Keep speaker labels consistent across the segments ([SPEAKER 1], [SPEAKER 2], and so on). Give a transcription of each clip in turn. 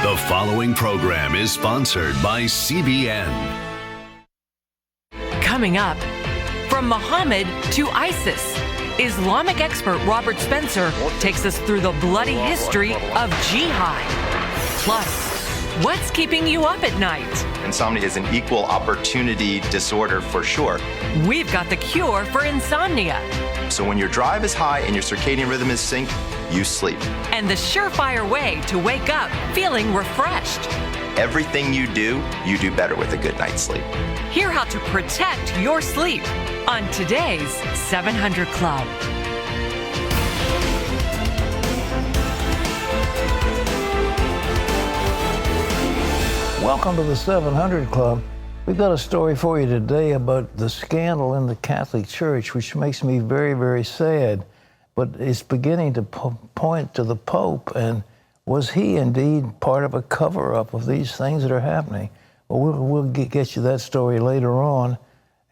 [SPEAKER 1] The following program is sponsored by CBN.
[SPEAKER 2] Coming up, from Muhammad to ISIS, Islamic expert Robert Spencer takes us through the bloody history of Jihad. Plus, what's keeping you up at night?
[SPEAKER 3] Insomnia is an equal opportunity disorder for sure.
[SPEAKER 2] We've got the cure for insomnia.
[SPEAKER 3] So when your drive is high and your circadian rhythm is synced, you sleep.
[SPEAKER 2] And the surefire way to wake up feeling refreshed.
[SPEAKER 3] Everything you do better with a good night's sleep.
[SPEAKER 2] Hear how to protect your sleep on today's 700 Club.
[SPEAKER 4] Welcome to the 700 Club. We've got a story for you today about the scandal in the Catholic Church, which makes me very, very sad. But it's beginning to point to the Pope, and was he indeed part of a cover-up of these things that are happening? Well, we'll get you that story later on,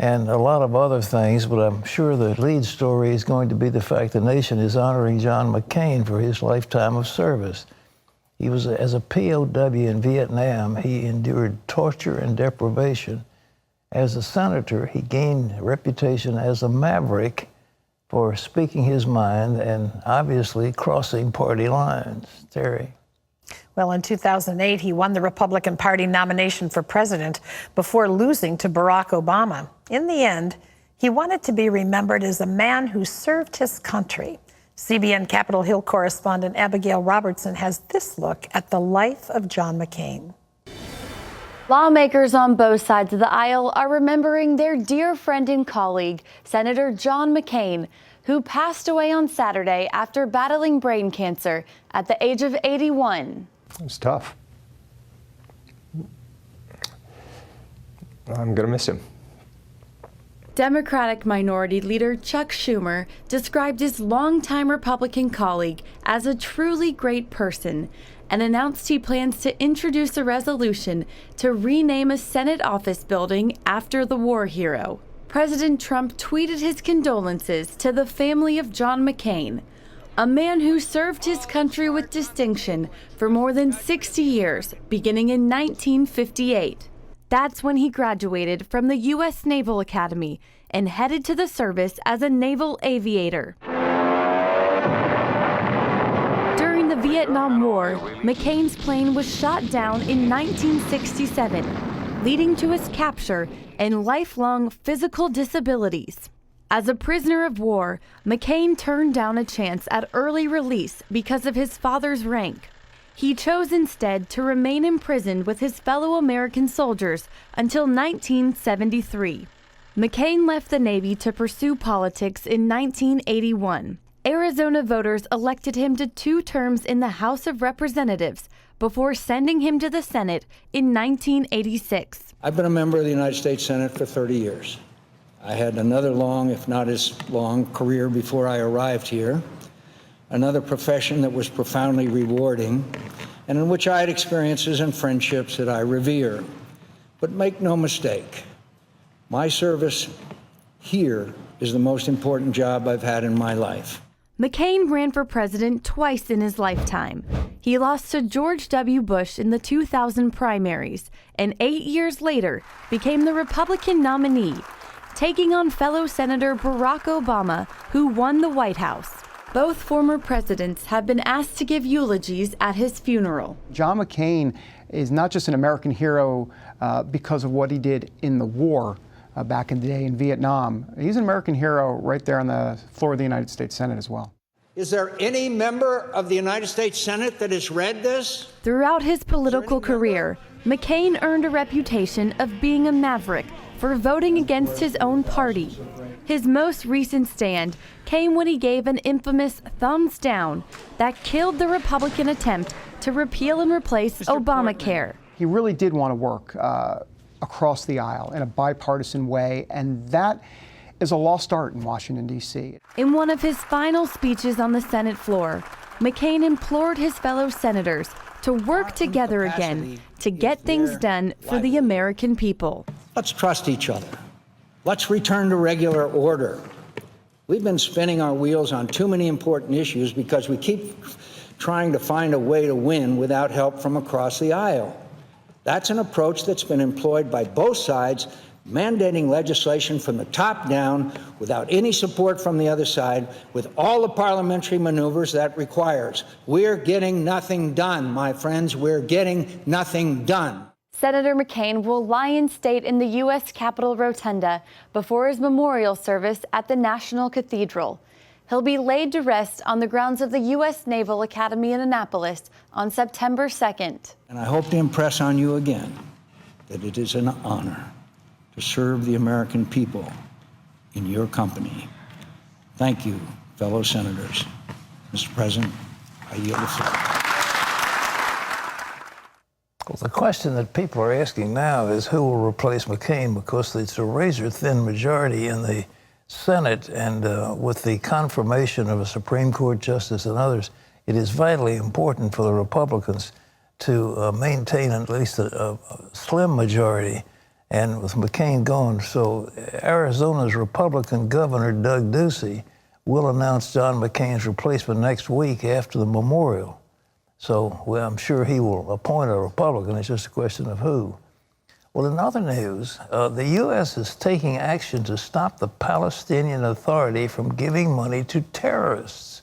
[SPEAKER 4] and a lot of other things, but I'm sure the lead story is going to be the fact the nation is honoring John McCain for his lifetime of service. He was, as a POW in Vietnam, he endured torture and deprivation. As a senator, he gained a reputation as a maverick for speaking his mind and obviously crossing party lines. Terry.
[SPEAKER 5] Well, in 2008, he won the Republican Party nomination for president before losing to Barack Obama. In the end, he wanted to be remembered as a man who served his country. CBN Capitol Hill correspondent Abigail Robertson has this look at the life of John McCain.
[SPEAKER 6] Lawmakers on both sides of the aisle are remembering their dear friend and colleague, Senator John McCain, who passed away on Saturday after battling brain cancer at the age of 81.
[SPEAKER 7] It was tough. I'm going to miss him.
[SPEAKER 6] Democratic Minority Leader Chuck Schumer described his longtime Republican colleague as a truly great person and announced he plans to introduce a resolution to rename a Senate office building after the war hero. President Trump tweeted his condolences to the family of John McCain, a man who served his country with distinction for more than 60 years, beginning in 1958. That's when he graduated from the U.S. Naval Academy and headed to the service as a naval aviator. During the Vietnam War, McCain's plane was shot down in 1967, leading to his capture and lifelong physical disabilities. As a prisoner of war, McCain turned down a chance at early release because of his father's rank. He chose instead to remain imprisoned with his fellow American soldiers until 1973. McCain left the Navy to pursue politics in 1981. Arizona voters elected him to 2 terms in the House of Representatives before sending him to the Senate in 1986.
[SPEAKER 8] I've been a member of the United States Senate for 30 years. I had another long, if not as long, career before I arrived here. Another profession that was profoundly rewarding and in which I had experiences and friendships that I revere. But make no mistake, my service here is the most important job I've had in my life.
[SPEAKER 6] McCain ran for president twice in his lifetime. He lost to George W. Bush in the 2000 primaries and 8 years later became the Republican nominee, taking on fellow Senator Barack Obama, who won the White House. Both former presidents have been asked to give eulogies at his funeral.
[SPEAKER 7] John McCain is not just an American hero because of what he did in the war back in the day in Vietnam. He's an American hero right there on the floor of the United States Senate as well.
[SPEAKER 8] Is there any member of the United States Senate that has read this?
[SPEAKER 6] Throughout his political career, McCain earned a reputation of being a maverick for voting against his own party. His most recent stand came when he gave an infamous thumbs down that killed the Republican attempt to repeal and replace Obamacare.
[SPEAKER 7] He really did want to work across the aisle in a bipartisan way, and that is a lost art in Washington, D.C.
[SPEAKER 6] In one of his final speeches on the Senate floor, McCain implored his fellow senators to work together again to get things done for the American people.
[SPEAKER 8] Let's trust each other. Let's return to regular order. We've been spinning our wheels on too many important issues because we keep trying to find a way to win without help from across the aisle. That's an approach that's been employed by both sides, mandating legislation from the top down without any support from the other side, with all the parliamentary maneuvers that requires. We're getting nothing done, my friends. We're getting nothing done.
[SPEAKER 6] Senator McCain will lie in state in the U.S. Capitol Rotunda before his memorial service at the National Cathedral. He'll be laid to rest on the grounds of the U.S. Naval Academy in Annapolis on September 2nd.
[SPEAKER 8] And I hope to impress on you again that it is an honor to serve the American people in your company. Thank you, fellow senators. Mr. President, I yield the floor.
[SPEAKER 4] Well, the question that people are asking now is who will replace McCain, because it's a razor-thin majority in the Senate, and with the confirmation of a Supreme Court justice and others, it is vitally important for the Republicans to maintain at least a slim majority, and with McCain gone. So Arizona's Republican Governor Doug Ducey will announce John McCain's replacement next week after the memorial. So well, I'm sure he will appoint a Republican. It's just a question of who. Well, in other news, the U.S. is taking action to stop the Palestinian Authority from giving money to terrorists.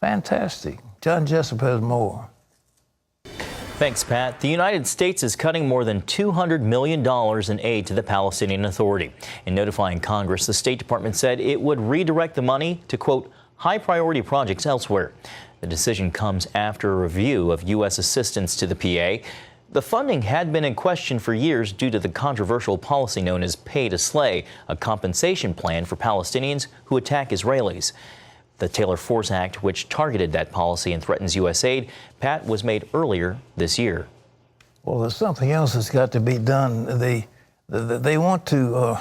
[SPEAKER 4] Fantastic. John Jessup has more.
[SPEAKER 9] Thanks, Pat. The United States is cutting more than $200 million in aid to the Palestinian Authority. In notifying Congress, the State Department said it would redirect the money to, quote, high-priority projects elsewhere. The decision comes after a review of U.S. assistance to the PA. The funding had been in question for years due to the controversial policy known as pay to slay, a compensation plan for Palestinians who attack Israelis. The Taylor Force Act, which targeted that policy and threatens U.S. aid, Pat, was made earlier this year.
[SPEAKER 4] Well, there's something else that's got to be done. They want to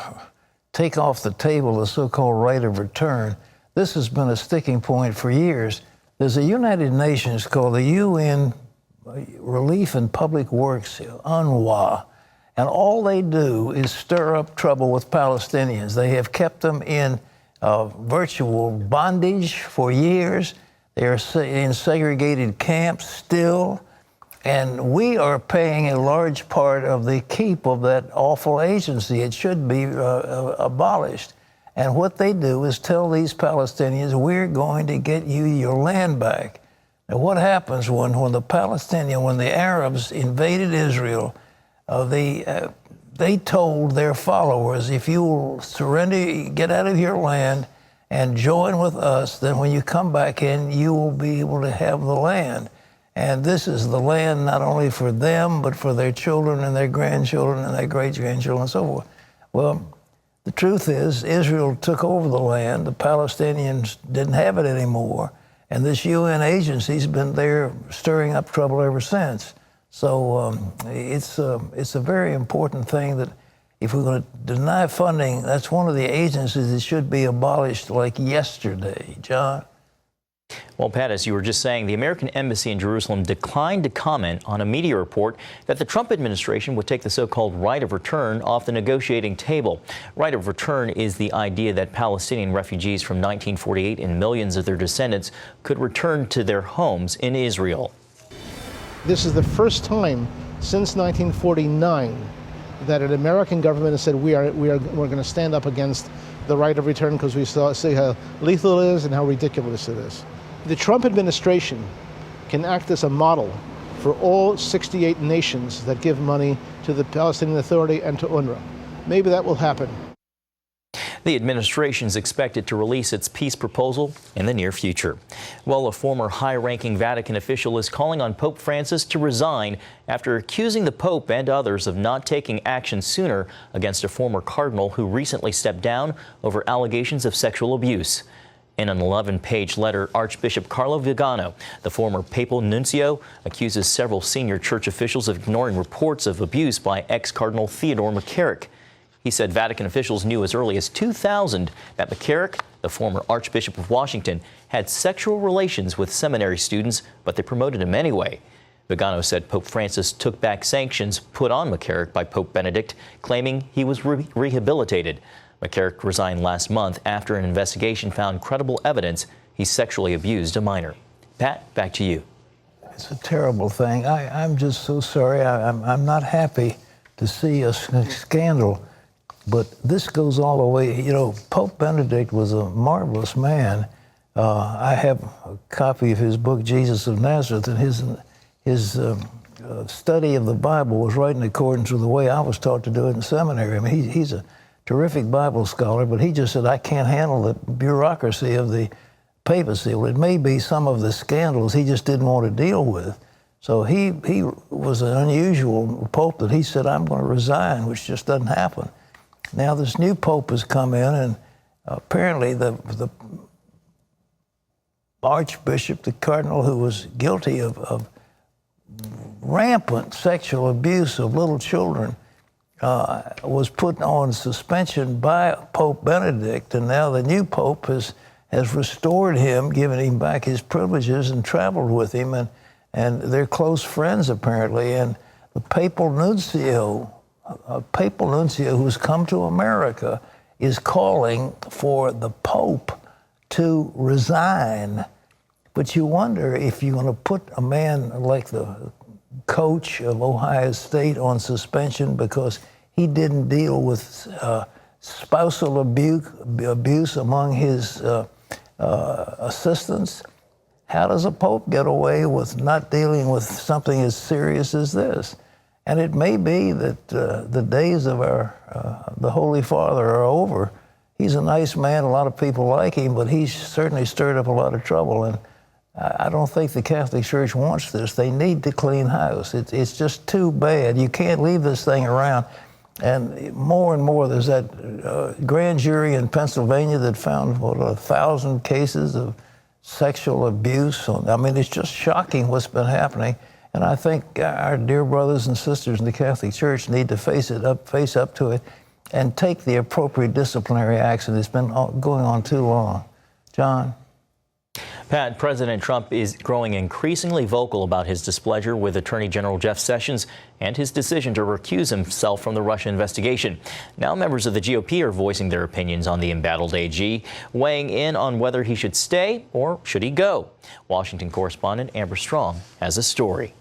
[SPEAKER 4] take off the table the so-called right of return. This has been a sticking point for years. There's a United Nations called the UN Relief and Public Works, UNRWA, and all they do is stir up trouble with Palestinians. They have kept them in virtual bondage for years. They are in segregated camps still, and we are paying a large part of the keep of that awful agency. It should be abolished. And what they do is tell these Palestinians, we're going to get you your land back. Now, what happens when the Arabs invaded Israel, they told their followers, if you will surrender, get out of your land and join with us, then when you come back in, you will be able to have the land. And this is the land not only for them, but for their children and their grandchildren and their great-grandchildren and so forth. Well, the truth is, Israel took over the land. The Palestinians didn't have it anymore. And this UN agency's been there stirring up trouble ever since. So it's a very important thing that if we're going to deny funding, that's one of the agencies that should be abolished like yesterday. John?
[SPEAKER 9] Well, Pat, as you were just saying, the American Embassy in Jerusalem declined to comment on a media report that the Trump administration would take the so-called right of return off the negotiating table. Right of return is the idea that Palestinian refugees from 1948 and millions of their descendants could return to their homes in Israel.
[SPEAKER 10] This is the first time since 1949 that an American government has said we're going to stand up against the right of return because we see how lethal it is and how ridiculous it is. The Trump administration can act as a model for all 68 nations that give money to the Palestinian Authority and to UNRWA. Maybe that will happen.
[SPEAKER 9] The administration is expected to release its peace proposal in the near future. Well, a former high-ranking Vatican official is calling on Pope Francis to resign after accusing the Pope and others of not taking action sooner against a former cardinal who recently stepped down over allegations of sexual abuse. In an 11-page letter, Archbishop Carlo Vigano, the former papal nuncio, accuses several senior church officials of ignoring reports of abuse by ex-Cardinal Theodore McCarrick. He said Vatican officials knew as early as 2000 that McCarrick, the former Archbishop of Washington, had sexual relations with seminary students, but they promoted him anyway. Vigano said Pope Francis took back sanctions put on McCarrick by Pope Benedict, claiming he was rehabilitated. McCarrick resigned last month after an investigation found credible evidence he sexually abused a minor. Pat, back to you.
[SPEAKER 4] it's a terrible thing. I'm just so sorry. I'm not happy to see a scandal, but this goes all the way. You know, Pope Benedict was a marvelous man. I have a copy of his book, Jesus of Nazareth, and his study of the Bible was right in accordance with the way I was taught to do it in seminary. I mean, he's a terrific Bible scholar, but he just said, I can't handle the bureaucracy of the papacy. Well, it may be some of the scandals he just didn't want to deal with. So he was an unusual pope that he said, I'm going to resign, which just doesn't happen. Now this new pope has come in, and apparently the archbishop, the cardinal who was guilty of rampant sexual abuse of little children, was put on suspension by Pope Benedict, and now the new pope has restored him, given him back his privileges, and traveled with him, and they're close friends apparently. And the papal nuncio who's come to America is calling for the Pope to resign. But you wonder if you're going to put a man like the coach of Ohio State on suspension because he didn't deal with spousal abuse among his assistants. How does a pope get away with not dealing with something as serious as this? And it may be that the days of the Holy Father are over. He's a nice man. A lot of people like him, but he's certainly stirred up a lot of trouble. And I don't think the Catholic Church wants this. They need to clean house. It's just too bad. You can't leave this thing around. And more, there's that grand jury in Pennsylvania that found, 1,000 cases of sexual abuse. I mean, it's just shocking what's been happening. And I think our dear brothers and sisters in the Catholic Church need to face up to it and take the appropriate disciplinary action. It's been going on too long. John?
[SPEAKER 9] Pat, President Trump is growing increasingly vocal about his displeasure with Attorney General Jeff Sessions and his decision to recuse himself from the Russia investigation. Now members of the GOP are voicing their opinions on the embattled AG, weighing in on whether he should stay or should he go. Washington correspondent Amber Strong has a story.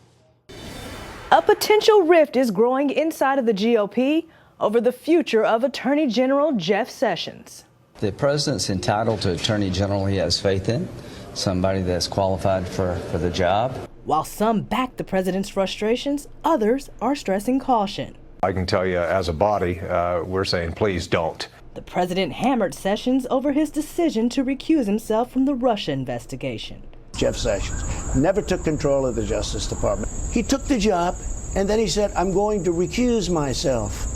[SPEAKER 11] A potential rift is growing inside of the GOP over the future of Attorney General Jeff Sessions.
[SPEAKER 12] The president's entitled to attorney general he has faith in, somebody that's qualified for the job.
[SPEAKER 11] While some back the president's frustrations, others are stressing caution.
[SPEAKER 13] I can tell you as a body, we're saying please don't.
[SPEAKER 11] The president hammered Sessions over his decision to recuse himself from the Russia investigation.
[SPEAKER 14] Jeff Sessions never took control of the Justice Department. He took the job and then he said, I'm going to recuse myself.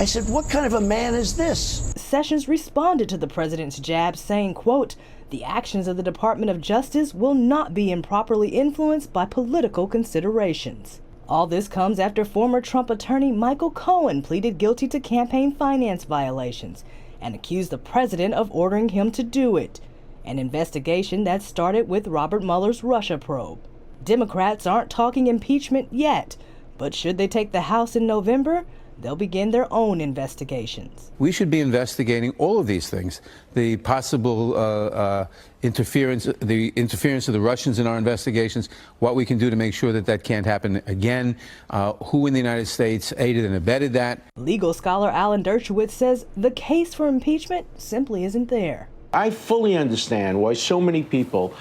[SPEAKER 14] I said, what kind of a man is this?
[SPEAKER 11] Sessions responded to the president's jab, saying, quote, the actions of the Department of Justice will not be improperly influenced by political considerations. All this comes after former Trump attorney Michael Cohen pleaded guilty to campaign finance violations and accused the president of ordering him to do it, an investigation that started with Robert Mueller's Russia probe. Democrats aren't talking impeachment yet, but should they take the House in November, they'll begin their own investigations.
[SPEAKER 15] We should be investigating all of these things. The possible interference of the Russians in our investigations, what we can do to make sure that that can't happen again, who in the United States aided and abetted that.
[SPEAKER 11] Legal scholar Alan Dershowitz says the case for impeachment simply isn't there.
[SPEAKER 16] I fully understand why so many people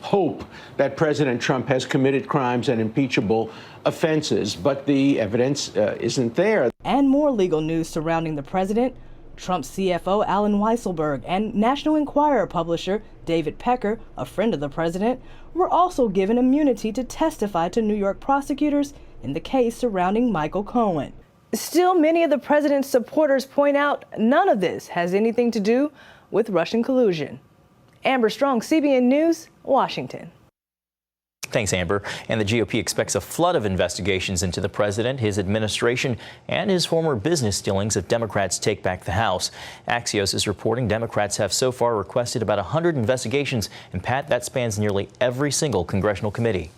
[SPEAKER 16] hope that President Trump has committed crimes and impeachable offenses, but the evidence isn't there.
[SPEAKER 11] And more legal news surrounding the president. Trump's CFO Alan Weisselberg and National Enquirer publisher David Pecker, a friend of the president, were also given immunity to testify to New York prosecutors in the case surrounding Michael Cohen. Still, many of the president's supporters point out none of this has anything to do with Russian collusion. Amber Strong, CBN News, Washington.
[SPEAKER 9] Thanks, Amber. And the GOP expects a flood of investigations into the president, his administration, and his former business dealings if Democrats take back the House. Axios is reporting Democrats have so far requested about 100 investigations, and Pat, that spans nearly every single congressional committee.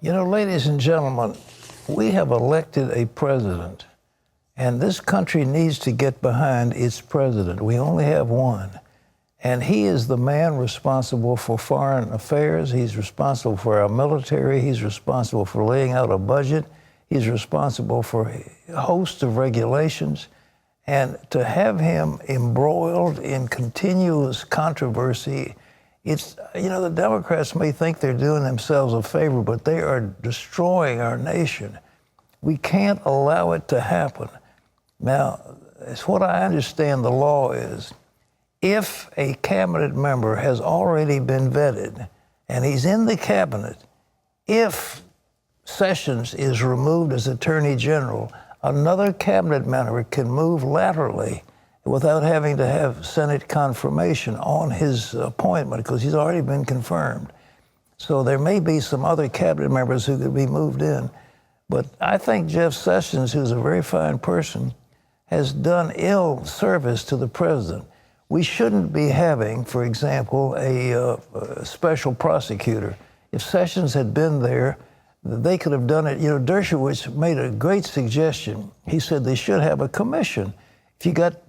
[SPEAKER 4] You know, ladies and gentlemen, we have elected a president, and this country needs to get behind its president. We only have one. And he is the man responsible for foreign affairs. He's responsible for our military. He's responsible for laying out a budget. He's responsible for a host of regulations. And to have him embroiled in continuous controversy, it's, you know, the Democrats may think they're doing themselves a favor, but they are destroying our nation. We can't allow it to happen. Now, it's what I understand the law is. If a cabinet member has already been vetted and he's in the cabinet, if Sessions is removed as Attorney General, another cabinet member can move laterally without having to have Senate confirmation on his appointment because he's already been confirmed. So there may be some other cabinet members who could be moved in. But I think Jeff Sessions, who's a very fine person, has done ill service to the president. We shouldn't be having, for example, a special prosecutor. If Sessions had been there, they could have done it. You know, Dershowitz made a great suggestion. He said they should have a commission. If you got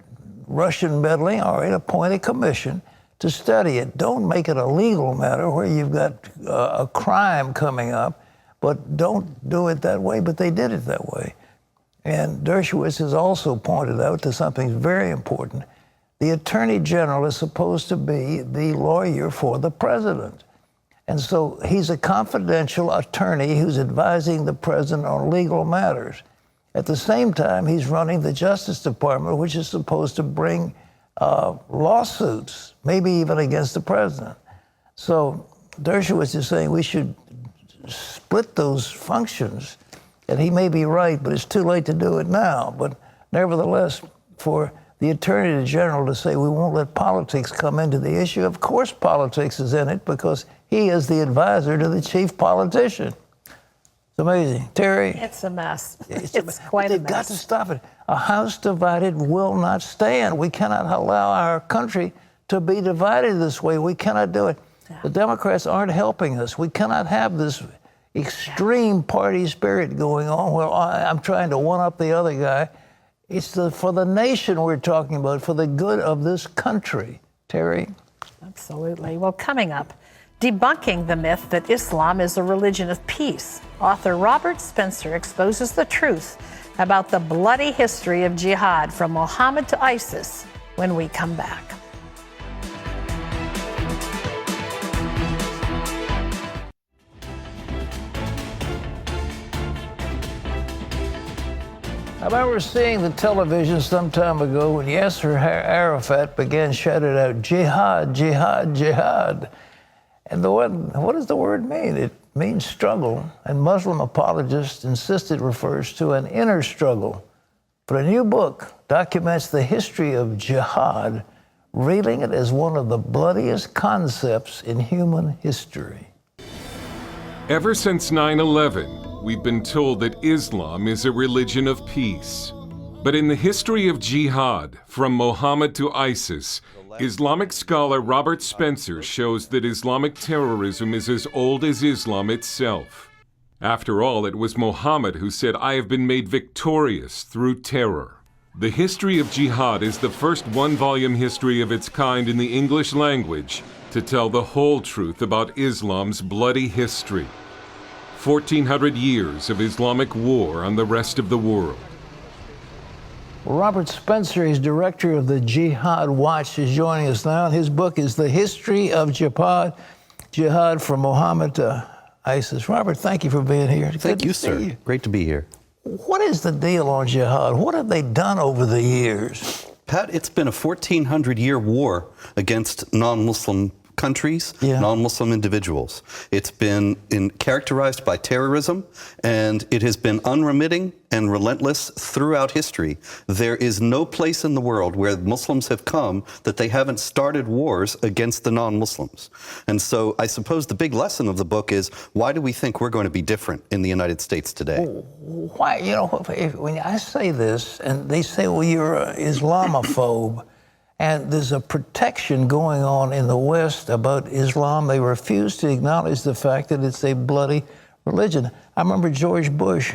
[SPEAKER 4] Russian meddling, all right, appoint a commission to study it. Don't make it a legal matter where you've got a crime coming up, but don't do it that way. But they did it that way. And Dershowitz has also pointed out to something very important. The Attorney General is supposed to be the lawyer for the president. And so he's a confidential attorney who's advising the president on legal matters. At the same time, he's running the Justice Department, which is supposed to bring lawsuits, maybe even against the president. So Dershowitz is saying we should split those functions. And he may be right, but it's too late to do it now. But nevertheless, for the Attorney General to say we won't let politics come into the issue, of course politics is in it because he is the advisor to the chief politician. It's amazing. Terry?
[SPEAKER 5] It's a mess. It's quite a mess.
[SPEAKER 4] They've got to stop it. A house divided will not stand. We cannot allow our country to be divided this way. We cannot do it. Yeah. The Democrats aren't helping us. We cannot have this extreme party spirit going on where I'm trying to one-up the other guy. It's for the nation we're talking about, for the good of this country. Terry?
[SPEAKER 5] Absolutely. Well, coming up, debunking the myth that Islam is a religion of peace. Author Robert Spencer exposes the truth about the bloody history of jihad from Muhammad to ISIS when we come back.
[SPEAKER 4] I remember seeing the television some time ago when Yasser Arafat began shouting out, "Jihad, jihad, jihad." And what does the word mean? It means struggle, and Muslim apologists insist it refers to an inner struggle. But a new book documents the history of jihad, reeling it as one of the bloodiest concepts in human history.
[SPEAKER 17] Ever since 9/11, we've been told that Islam is a religion of peace. But in the history of jihad, from Muhammad to ISIS, Islamic scholar Robert Spencer shows that Islamic terrorism is as old as Islam itself. After all, it was Muhammad who said, "I have been made victorious through terror." The history of jihad is the first one-volume history of its kind in the English language to tell the whole truth about Islam's bloody history. 1,400 years of Islamic war on the rest of the world.
[SPEAKER 4] Robert Spencer is director of the Jihad Watch, is joining us now. His book is The History of Jihad from Muhammad to ISIS. Robert, thank you for being here.
[SPEAKER 18] Thank you, sir. Great to be here.
[SPEAKER 4] What is the deal on jihad? What have they done over the years?
[SPEAKER 18] Pat, it's been a 1,400-year war against non-Muslim countries, non-Muslim individuals. It's been characterized by terrorism, and it has been unremitting and relentless throughout history. There is no place in the world where Muslims have come that they haven't started wars against the non-Muslims. And so I suppose the big lesson of the book is, why do we think we're going to be different in the United States today?
[SPEAKER 4] Why, you know, when I say this, and they say, well, you're an Islamophobe, and there's a protection going on in the West about Islam. They refuse to acknowledge the fact that it's a bloody religion. I remember George Bush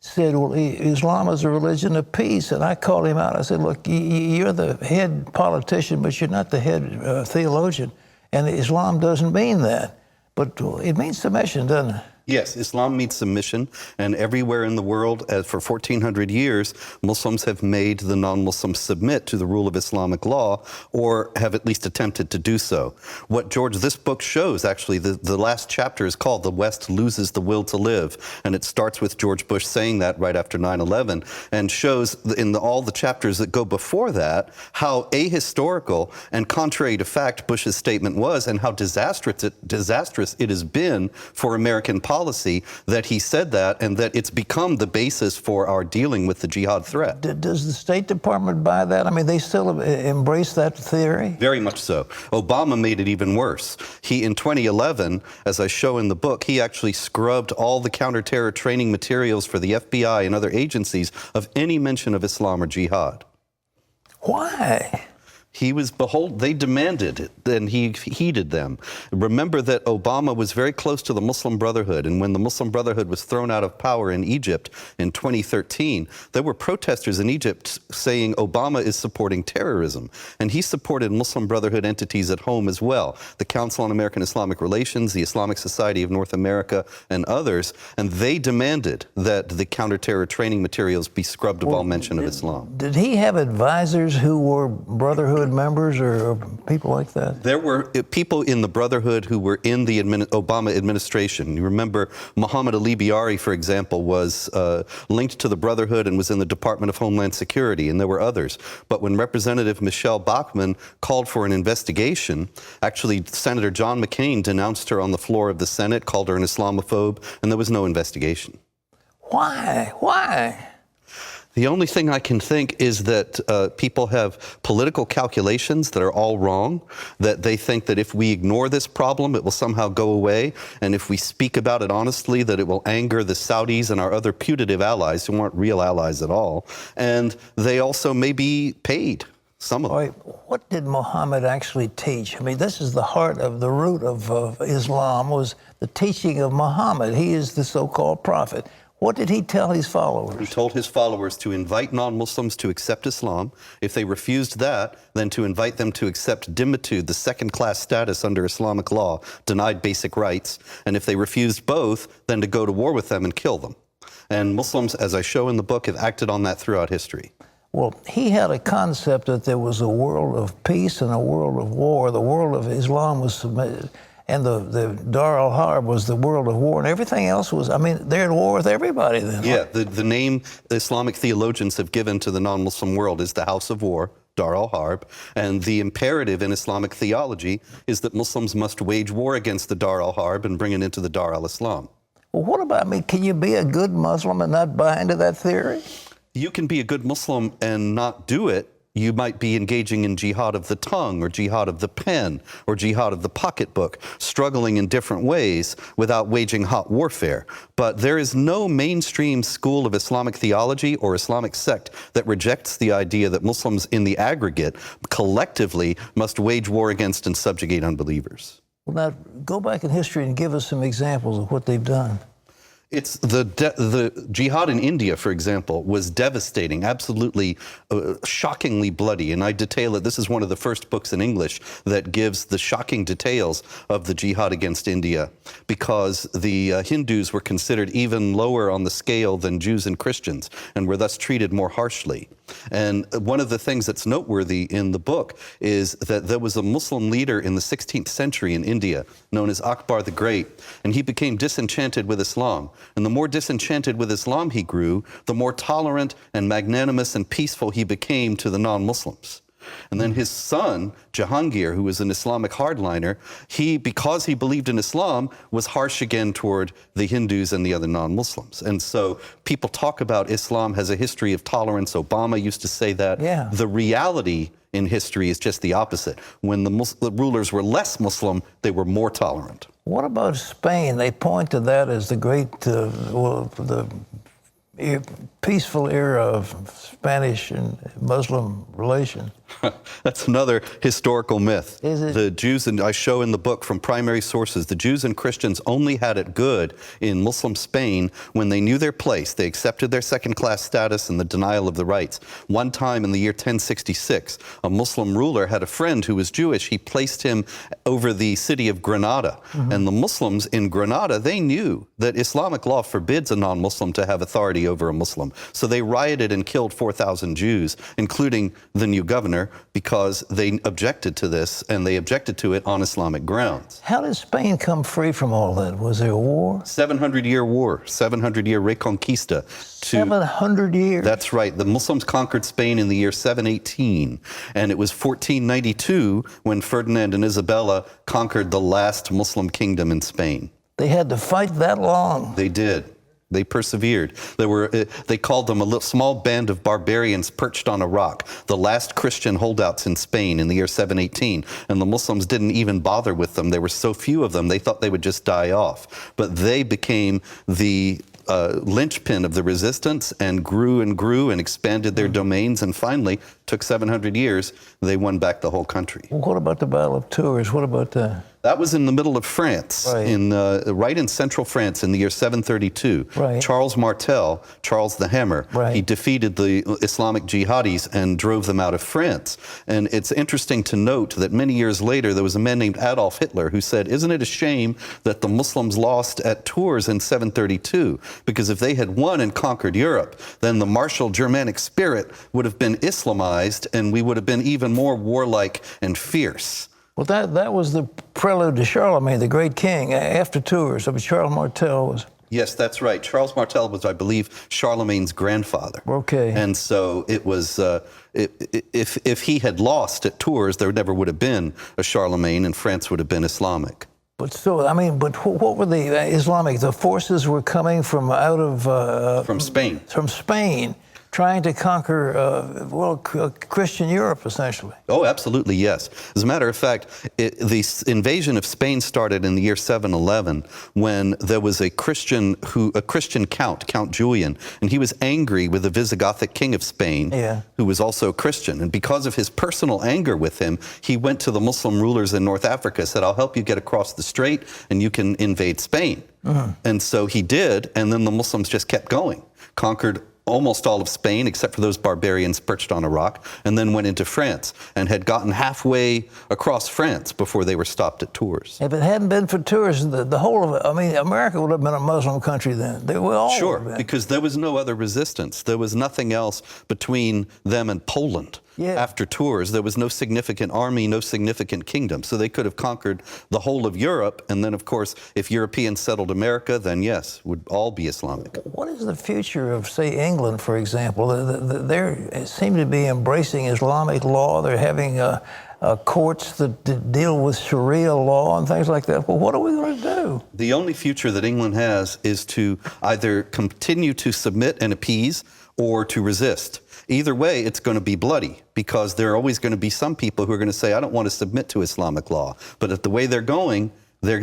[SPEAKER 4] said, well, Islam is a religion of peace. And I called him out. I said, look, you're the head politician, but you're not the head theologian. And Islam doesn't mean that. But it means submission, doesn't it?
[SPEAKER 18] Yes, Islam means submission, and everywhere in the world, for 1,400 years, Muslims have made the non-Muslims submit to the rule of Islamic law, or have at least attempted to do so. What, George, this book shows, actually, the last chapter is called The West Loses the Will to Live, and it starts with George Bush saying that right after 9/11, and shows in all the chapters that go before that how ahistorical and contrary to fact Bush's statement was, and how disastrous it has been for American policy that he said that, and that it's become the basis for our dealing with the jihad threat.
[SPEAKER 4] Does the State Department buy that? I mean, they still embrace that theory?
[SPEAKER 18] Very much so. Obama made it even worse. He, in 2011, as I show in the book, he actually scrubbed all the counterterror training materials for the FBI and other agencies of any mention of Islam or jihad.
[SPEAKER 4] Why?
[SPEAKER 18] They demanded it, and he heeded them. Remember that Obama was very close to the Muslim Brotherhood, and when the Muslim Brotherhood was thrown out of power in Egypt in 2013, there were protesters in Egypt saying Obama is supporting terrorism, and he supported Muslim Brotherhood entities at home as well, the Council on American Islamic Relations, the Islamic Society of North America, and others, and they demanded that the counterterror training materials be scrubbed of all mention of Islam.
[SPEAKER 4] Did he have advisors who were Brotherhood members or people like that?
[SPEAKER 18] There were people in the Brotherhood who were in the Obama administration. You remember Muhammad Ali Biari, for example, was linked to the Brotherhood and was in the Department of Homeland Security, and there were others. But when Representative Michelle Bachmann called for an investigation, actually Senator John McCain denounced her on the floor of the Senate, called her an Islamophobe, and there was no investigation.
[SPEAKER 4] Why? Why?
[SPEAKER 18] The only thing I can think is that people have political calculations that are all wrong, that they think that if we ignore this problem, it will somehow go away, and if we speak about it honestly, that it will anger the Saudis and our other putative allies who aren't real allies at all, and they also may be paid. Some of them.
[SPEAKER 4] What did Muhammad actually teach? I mean, this is the heart of the root of Islam, was the teaching of Muhammad. He is the so-called prophet. What did he tell his followers?
[SPEAKER 18] He told his followers to invite non-Muslims to accept Islam. If they refused that, then to invite them to accept dhimmitude, the second-class status under Islamic law, denied basic rights. And if they refused both, then to go to war with them and kill them. And Muslims, as I show in the book, have acted on that throughout history.
[SPEAKER 4] Well, he had a concept that there was a world of peace and a world of war. The world of Islam was submitted. And the Dar al-Harb was the world of war, and everything else was, I mean, they're at war with everybody then.
[SPEAKER 18] Yeah, the name Islamic theologians have given to the non-Muslim world is the House of War, Dar al-Harb, and the imperative in Islamic theology is that Muslims must wage war against the Dar al-Harb and bring it into the Dar al-Islam.
[SPEAKER 4] Well, what about, I mean, can you be a good Muslim and not buy into that theory?
[SPEAKER 18] You can be a good Muslim and not do it. You might be engaging in jihad of the tongue, or jihad of the pen, or jihad of the pocketbook, struggling in different ways without waging hot warfare. But there is no mainstream school of Islamic theology or Islamic sect that rejects the idea that Muslims in the aggregate, collectively, must wage war against and subjugate unbelievers.
[SPEAKER 4] Well, now, go back in history and give us some examples of what they've done.
[SPEAKER 18] It's the jihad in India, for example, was devastating, absolutely shockingly bloody. And I detail it. This is one of the first books in English that gives the shocking details of the jihad against India, because the Hindus were considered even lower on the scale than Jews and Christians, and were thus treated more harshly. And one of the things that's noteworthy in the book is that there was a Muslim leader in the 16th century in India known as Akbar the Great, and he became disenchanted with Islam. And the more disenchanted with Islam he grew, the more tolerant and magnanimous and peaceful he became to the non-Muslims. And then his son, Jahangir, who was an Islamic hardliner, because he believed in Islam, was harsh again toward the Hindus and the other non-Muslims. And so people talk about Islam has a history of tolerance. Obama used to say that.
[SPEAKER 4] Yeah.
[SPEAKER 18] The reality in history is just the opposite. When the rulers were less Muslim, they were more tolerant.
[SPEAKER 4] What about Spain? They point to that as the great, the peaceful era of Spanish and Muslim relations.
[SPEAKER 18] That's another historical myth.
[SPEAKER 4] Is it?
[SPEAKER 18] The Jews, and I show in the book from primary sources, the Jews and Christians only had it good in Muslim Spain when they knew their place. They accepted their second-class status and the denial of the rights. One time in the year 1066, a Muslim ruler had a friend who was Jewish. He placed him over the city of Granada. And the Muslims in Granada, they knew that Islamic law forbids a non-Muslim to have authority over a Muslim. So they rioted and killed 4,000 Jews, including the new governor, because they objected to this, and they objected to it on Islamic grounds.
[SPEAKER 4] How did Spain come free from all that? Was there a war?
[SPEAKER 18] 700-year war, 700-year Reconquista.
[SPEAKER 4] 700 years?
[SPEAKER 18] That's right. The Muslims conquered Spain in the year 718, and it was 1492 when Ferdinand and Isabella conquered the last Muslim kingdom in Spain.
[SPEAKER 4] They had to fight that long?
[SPEAKER 18] They did. They persevered. They called them a little small band of barbarians perched on a rock, the last Christian holdouts in Spain in the year 718. And the Muslims didn't even bother with them. There were so few of them, they thought they would just die off. But they became the linchpin of the resistance and grew and expanded their domains, and finally, took 700 years, they won back the whole country.
[SPEAKER 4] Well, what about the Battle of Tours? What about that?
[SPEAKER 18] That was in the middle of France,
[SPEAKER 4] right,
[SPEAKER 18] right in central France in the year 732.
[SPEAKER 4] Right.
[SPEAKER 18] Charles Martel, Charles the Hammer,
[SPEAKER 4] right,
[SPEAKER 18] he defeated the Islamic jihadis and drove them out of France. And it's interesting to note that many years later, there was a man named Adolf Hitler who said, isn't it a shame that the Muslims lost at Tours in 732? Because if they had won and conquered Europe, then the martial Germanic spirit would have been Islamized, and we would have been even more warlike and fierce.
[SPEAKER 4] Well, that was the prelude to Charlemagne, the great king, after Tours. I mean, Charles Martel was...
[SPEAKER 18] Yes, that's right. Charles Martel was, I believe, Charlemagne's grandfather.
[SPEAKER 4] Okay.
[SPEAKER 18] And so it was, if he had lost at Tours, there never would have been a Charlemagne, and France would have been Islamic.
[SPEAKER 4] But still, I mean, but what were the Islamic? The forces were coming from out of...
[SPEAKER 18] from Spain.
[SPEAKER 4] From Spain, trying to conquer, Christian Europe, essentially.
[SPEAKER 18] Oh, absolutely, yes. As a matter of fact, the invasion of Spain started in the year 711 when there was a Christian count, Count Julian, and he was angry with the Visigothic king of Spain, who was also Christian. And because of his personal anger with him, he went to the Muslim rulers in North Africa, said, I'll help you get across the strait and you can invade Spain. And so he did, and then the Muslims just kept going, conquered almost all of Spain, except for those barbarians perched on a rock, and then went into France and had gotten halfway across France before they were stopped at Tours.
[SPEAKER 4] If it hadn't been for Tours, the whole of it, I mean, America would have been a Muslim country then. They were all
[SPEAKER 18] sure, because there was no other resistance. There was nothing else between them and Poland. After Tours, there was no significant army, no significant kingdom. So they could have conquered the whole of Europe. And then, of course, if Europeans settled America, then yes, would all be Islamic.
[SPEAKER 4] What is the future of, say, England, for example? They seem to be embracing Islamic law. They're having courts that deal with Sharia law and things like that. Well, what are we going to do?
[SPEAKER 18] The only future that England has is to either continue to submit and appease or to resist. Either way, it's going to be bloody, because there are always going to be some people who are going to say, I don't want to submit to Islamic law. But at the way they're going, they're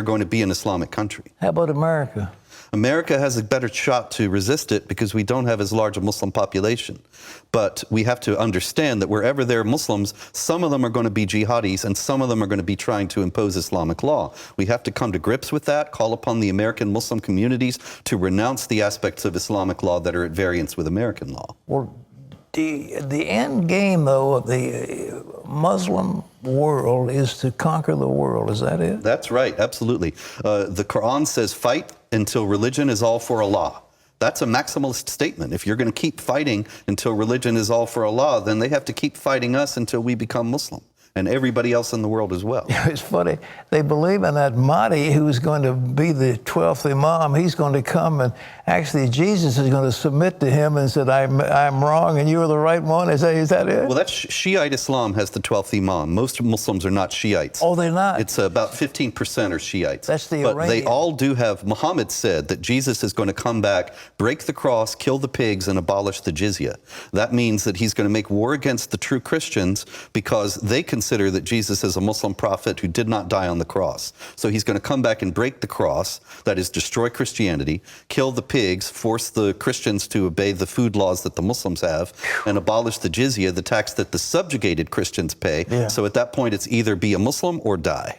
[SPEAKER 18] going to be an Islamic country.
[SPEAKER 4] How about America?
[SPEAKER 18] America has a better shot to resist it because we don't have as large a Muslim population. But we have to understand that wherever there are Muslims, some of them are going to be jihadis and some of them are going to be trying to impose Islamic law. We have to come to grips with that, call upon the American Muslim communities to renounce the aspects of Islamic law that are at variance with American law.
[SPEAKER 4] Well, the end game, though, of the Muslim world is to conquer the world. Is that it?
[SPEAKER 18] That's right, absolutely. The Quran says, fight until religion is all for Allah. That's a maximalist statement. If you're going to keep fighting until religion is all for Allah, then they have to keep fighting us until we become Muslim, and everybody else in the world as well.
[SPEAKER 4] It's funny. They believe in that Mahdi who's going to be the 12th Imam. He's going to come, and actually Jesus is going to submit to him and said, I'm wrong and you're the right one. Is that it?
[SPEAKER 18] Well, that's Shiite Islam has the 12th Imam. Most Muslims are not Shiites.
[SPEAKER 4] Oh, they're not?
[SPEAKER 18] It's about 15% are Shiites.
[SPEAKER 4] That's the
[SPEAKER 18] But
[SPEAKER 4] Iranian.
[SPEAKER 18] they all do have, Muhammad said that Jesus is going to come back, break the cross, kill the pigs, and abolish the jizya. That means that he's going to make war against the true Christians because they can consider that Jesus is a Muslim prophet who did not die on the cross. So he's going to come back and break the cross, that is, destroy Christianity, kill the pigs, force the Christians to obey the food laws that the Muslims have, and abolish the jizya, the tax that the subjugated Christians pay.
[SPEAKER 4] Yeah.
[SPEAKER 18] So at that point, it's either be a Muslim or die.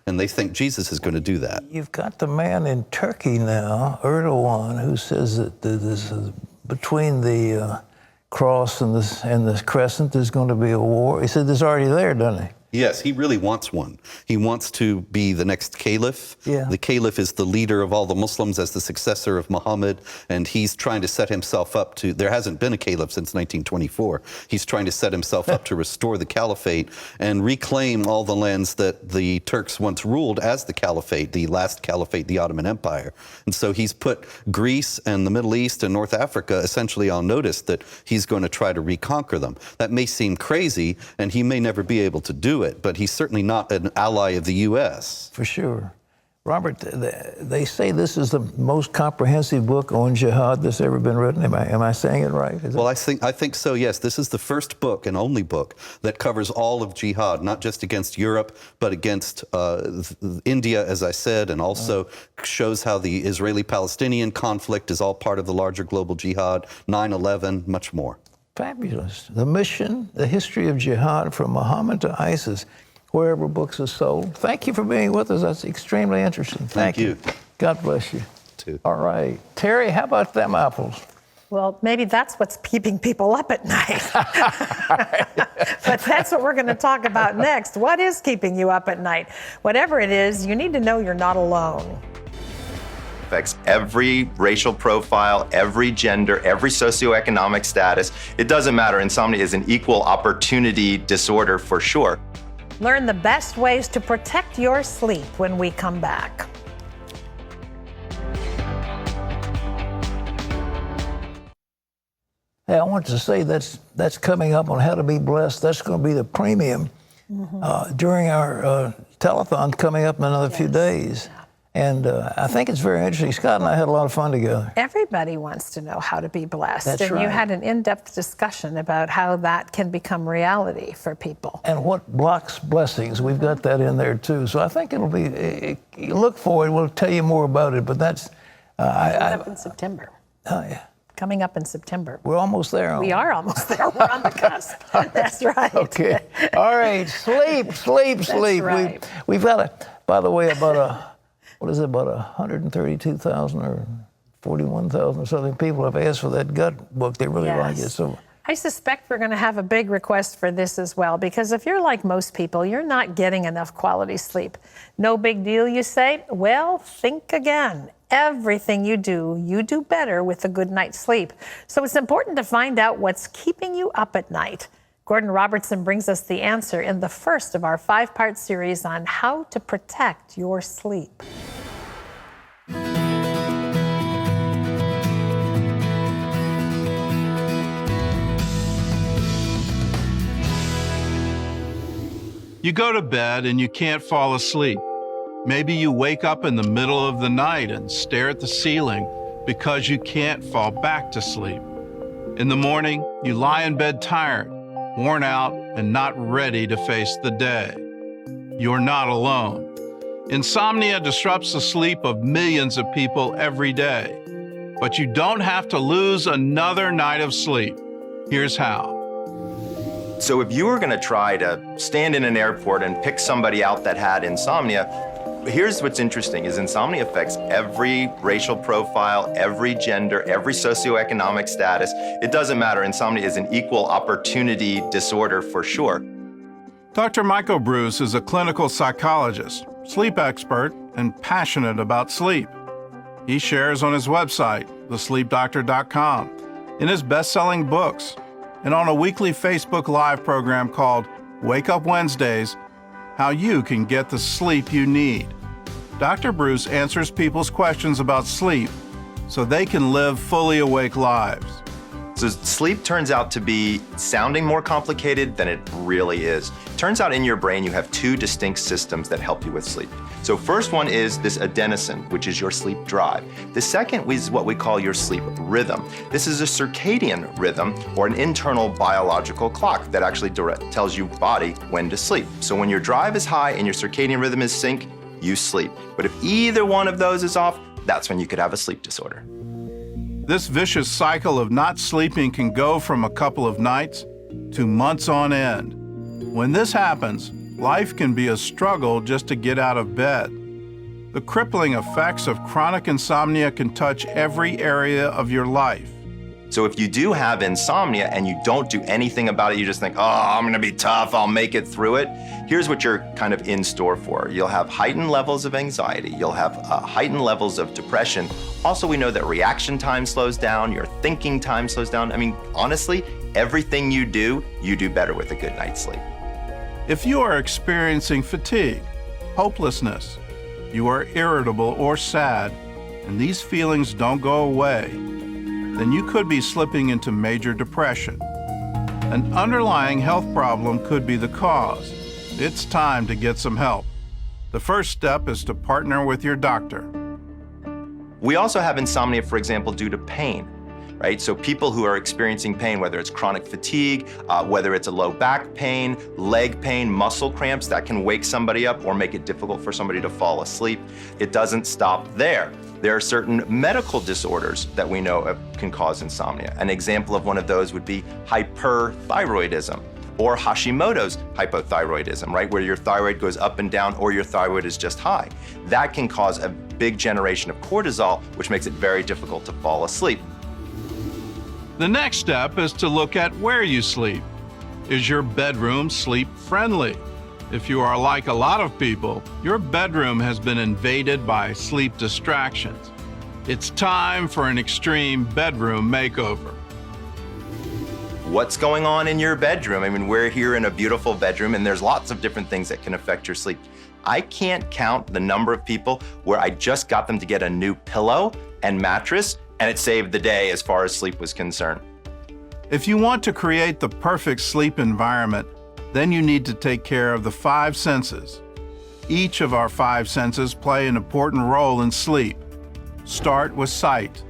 [SPEAKER 18] And they think Jesus is going to do that.
[SPEAKER 4] You've got the man in Turkey now, Erdogan, who says that this is between the cross and the crescent, there's going to be a war. He said it's already there, doesn't he?
[SPEAKER 18] Yes, he really wants one. He wants to be the next caliph.
[SPEAKER 4] Yeah.
[SPEAKER 18] The caliph is the leader of all the Muslims as the successor of Muhammad, and he's trying to set himself up to, there hasn't been a caliph since 1924. He's trying to set himself up to restore the caliphate and reclaim all the lands that the Turks once ruled as the caliphate, the last caliphate, the Ottoman Empire. And so he's put Greece and the Middle East and North Africa essentially on notice that he's going to try to reconquer them. That may seem crazy, and he may never be able to do it, but he's certainly not an ally of the U.S.
[SPEAKER 4] For sure. Robert, they say this is the most comprehensive book on jihad that's ever been written. Am I saying it right?
[SPEAKER 18] Well, I think so, yes. This is the first book and only book that covers all of jihad, not just against Europe, but against India, as I said, and also shows how the Israeli-Palestinian conflict is all part of the larger global jihad, 9/11, much more.
[SPEAKER 4] Fabulous. The mission, the history of jihad from Muhammad to ISIS, wherever books are sold. Thank you for being with us. That's extremely interesting. Thank you. God bless you.
[SPEAKER 18] Too.
[SPEAKER 4] All right. Terry, how about them apples?
[SPEAKER 5] Well, maybe that's what's keeping people up at night. But that's what we're going to talk about next. What is keeping you up at night? Whatever it is, you need to know you're not alone.
[SPEAKER 3] Affects every racial profile, every gender, every socioeconomic status. It doesn't matter. Insomnia is an equal opportunity disorder for sure.
[SPEAKER 5] Learn the best ways to protect your sleep when we come back.
[SPEAKER 4] Hey, I want to say that's coming up on How to Be Blessed. That's going to be the premium during our telethon coming up in another few days. And I think it's very interesting. Scott and I had a lot of fun together.
[SPEAKER 5] Everybody wants to know how to be blessed.
[SPEAKER 4] That's
[SPEAKER 5] and
[SPEAKER 4] right.
[SPEAKER 5] You had an in-depth discussion about how that can become reality for people.
[SPEAKER 4] And what blocks blessings. We've got that in there too. So I think it'll be, look for it. We'll tell you more about it. But that's...
[SPEAKER 5] Coming up in September.
[SPEAKER 4] Oh, yeah.
[SPEAKER 5] Coming up in September.
[SPEAKER 4] We're almost there.
[SPEAKER 5] We are almost there. We're on the cusp. That's right.
[SPEAKER 4] Okay. All right. Sleep.
[SPEAKER 5] Right.
[SPEAKER 4] We've got, by the way, about 132,000 or 41,000 or something people have asked for that gut book. They really like it. So
[SPEAKER 5] I suspect we're going to have a big request for this as well, because if you're like most people, you're not getting enough quality sleep. No big deal, you say? Well, think again. Everything you do better with a good night's sleep. So it's important to find out what's keeping you up at night. Gordon Robertson brings us the answer in the first of our 5-part series on how to protect your sleep.
[SPEAKER 19] You go to bed and you can't fall asleep. Maybe you wake up in the middle of the night and stare at the ceiling because you can't fall back to sleep. In the morning, you lie in bed tired, worn out, and not ready to face the day. You're not alone. Insomnia disrupts the sleep of millions of people every day. But you don't have to lose another night of sleep. Here's how.
[SPEAKER 3] So if you were going to try to stand in an airport and pick somebody out that had insomnia, here's what's interesting is insomnia affects every racial profile, every gender, every socioeconomic status. It doesn't matter. Insomnia is an equal opportunity disorder for sure.
[SPEAKER 19] Dr. Michael Bruce is a clinical psychologist, sleep expert, and passionate about sleep. He shares on his website, thesleepdoctor.com, in his best-selling books, and on a weekly Facebook Live program called Wake Up Wednesdays, how you can get the sleep you need. Dr. Bruce answers people's questions about sleep so they can live fully awake lives.
[SPEAKER 3] So sleep turns out to be sounding more complicated than it really is. Turns out in your brain you have 2 distinct systems that help you with sleep. So first one is this adenosine, which is your sleep drive. The second is what we call your sleep rhythm. This is a circadian rhythm or an internal biological clock that actually tells your body when to sleep. So when your drive is high and your circadian rhythm is sync, you sleep. But if either one of those is off, that's when you could have a sleep disorder.
[SPEAKER 19] This vicious cycle of not sleeping can go from a couple of nights to months on end. When this happens, life can be a struggle just to get out of bed. The crippling effects of chronic insomnia can touch every area of your life.
[SPEAKER 3] So if you do have insomnia and you don't do anything about it, you just think, oh, I'm gonna be tough, I'll make it through it. Here's what you're kind of in store for. You'll have heightened levels of anxiety. You'll have heightened levels of depression. Also, we know that reaction time slows down, your thinking time slows down. I mean, honestly, everything you do better with a good night's sleep.
[SPEAKER 19] If you are experiencing fatigue, hopelessness, you are irritable or sad, and these feelings don't go away, then you could be slipping into major depression. An underlying health problem could be the cause. It's time to get some help. The first step is to partner with your doctor.
[SPEAKER 3] We also have insomnia, for example, due to pain, right? So people who are experiencing pain, whether it's chronic fatigue, whether it's a low back pain, leg pain, muscle cramps, that can wake somebody up or make it difficult for somebody to fall asleep. It doesn't stop there. There are certain medical disorders that we know of can cause insomnia. An example of one of those would be hyperthyroidism or Hashimoto's hypothyroidism, right? Where your thyroid goes up and down or your thyroid is just high. That can cause a big generation of cortisol, which makes it very difficult to fall asleep.
[SPEAKER 19] The next step is to look at where you sleep. Is your bedroom sleep friendly? If you are like a lot of people, your bedroom has been invaded by sleep distractions. It's time for an extreme bedroom makeover.
[SPEAKER 3] What's going on in your bedroom? I mean, we're here in a beautiful bedroom and there's lots of different things that can affect your sleep. I can't count the number of people where I just got them to get a new pillow and mattress and it saved the day as far as sleep was concerned.
[SPEAKER 19] If you want to create the perfect sleep environment, then you need to take care of the 5 senses. Each of our 5 senses play an important role in sleep. Start with sight.